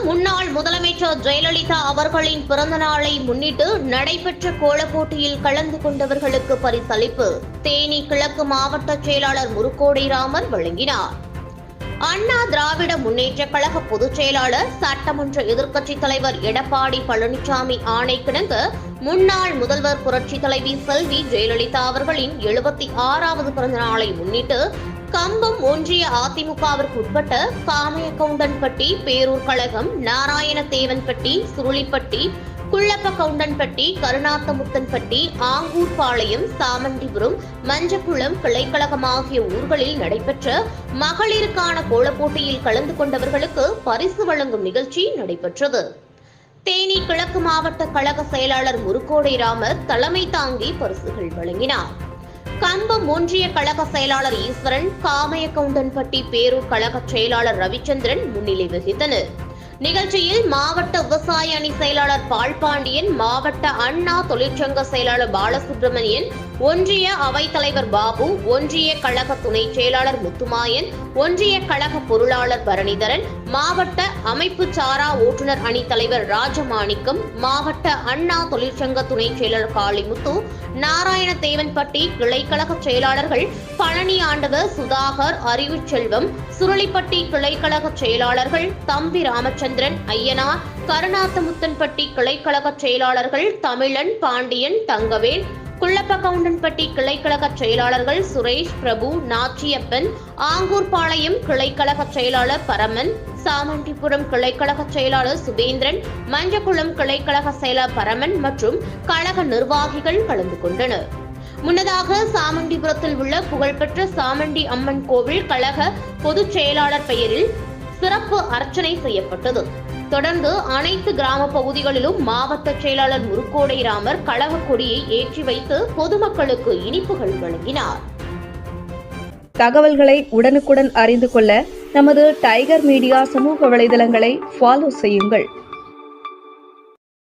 முன்னாள் முதலமைச்சர் ஜெயலலிதா அவர்களின் பிறந்த நாளை முன்னிட்டு நடைபெற்ற கோலப்போட்டியில் கலந்து கொண்டவர்களுக்கு பரிசளிப்பு தேனி கிழக்கு மாவட்ட செயலாளர் முருக்கோடை ராமர் வழங்கினார். அண்ணா திராவிட முன்னேற்ற கழக பொதுச் செயலாளர் சட்டமன்ற எதிர்க்கட்சித் தலைவர் எடப்பாடி பழனிசாமி ஆணைக்கிணங்க முன்னாள் முதல்வர் புரட்சித் தலைவி செல்வி ஜெயலலிதா அவர்களின் 76வது பிறந்த நாளை முன்னிட்டு கம்பம் ஒன்றிய அதிமுகவிற்கு உட்பட்ட காமையகவுண்டன்பட்டி, பேரூர் கழகம், நாராயணதேவன்பட்டி, சுருளிப்பட்டி, குள்ளப்பகவுண்டன்பட்டி, கருணாத்தமுத்தன்பட்டி, ஆங்கூர்பாளையம், சாமண்டிபுரம், மஞ்சக்குளம் கிளைக்கழகம் ஆகிய ஊர்களில் நடைபெற்ற மகளிருக்கான கோலப்போட்டியில் கலந்து கொண்டவர்களுக்கு பரிசு வழங்கும் நிகழ்ச்சி நடைபெற்றது. தேனி கிழக்கு மாவட்ட கழக செயலாளர் முருக்கோடை ராமர் தலைமை தாங்கி பரிசுகள் வழங்கினார். கம்பம் ஒன்றிய கழக செயலாளர் ஈஸ்வரன், காமையகவுண்டன்பட்டி பேரூர் கழக செயலாளர் ரவிச்சந்திரன் முன்னிலை வகித்தனர். நிகழ்ச்சியில் மாவட்ட விவசாய அணி செயலாளர் பால்பாண்டியன், மாவட்ட அண்ணா தொழிற்சங்க செயலாளர் பாலசுப்ரமணியன், ஒன்றிய அவைத்தலைவர் பாபு, ஒன்றிய கழக துணை செயலாளர் முத்துமாயன், ஒன்றிய கழக பொருளாளர் பரணிதரன், மாவட்ட அமைப்பு சாரா ஓட்டுநர் அணி தலைவர் ராஜமாணிக்கம், மாவட்ட அண்ணா தொழிற்சங்க துணை செயலர் காளிமுத்து, நாராயணதேவன்பட்டி கிளைக்கழக செயலாளர்கள் பழனி ஆண்டவர், சுதாகர், அறிவுச்செல்வம், சுருளிப்பட்டி கிளைக்கழக செயலாளர்கள் தம்பி ராமச்சந்திரன், ஐயனார், கருணாத்தமுத்தன்பட்டி கிளைக்கழக செயலாளர்கள் தமிழன், பாண்டியன், தங்கவேல், குள்ளப்பகவுண்டன்பட்டி கிளைக்கழக செயலாளர்கள் சுரேஷ், பிரபு, நாச்சியப்பன், ஆங்கூர்பாளையம் கிளைக்கழக செயலாளர் பரமன், சாமண்டிபுரம் கிளைக்கழக செயலாளர் சுபேந்திரன், மஞ்சக்குளம் கிளைக்கழக செயலாளர் பரமன் மற்றும் கழக நிர்வாகிகள் கலந்து கொண்டனர். முன்னதாக சாமண்டிபுரத்தில் உள்ள புகழ்பெற்ற சாமண்டி அம்மன் கோவில் கழக பொதுச் செயலாளர் பெயரில் சிறப்பு அர்ச்சனை செய்யப்பட்டது. தொடர்ந்து அனைத்து கிராம பகுதிகளிலும் மாவட்ட செயலாளர் முருக்கோடை ராமர் கழக கொடியை ஏற்றி வைத்து பொதுமக்களுக்கு இனிப்புகள் வழங்கினார். தகவல்களை உடனுக்குடன் அறிந்து கொள்ள நமது டைகர் மீடியா சமூக வலைதளங்களை ஃபாலோ செய்யுங்கள்.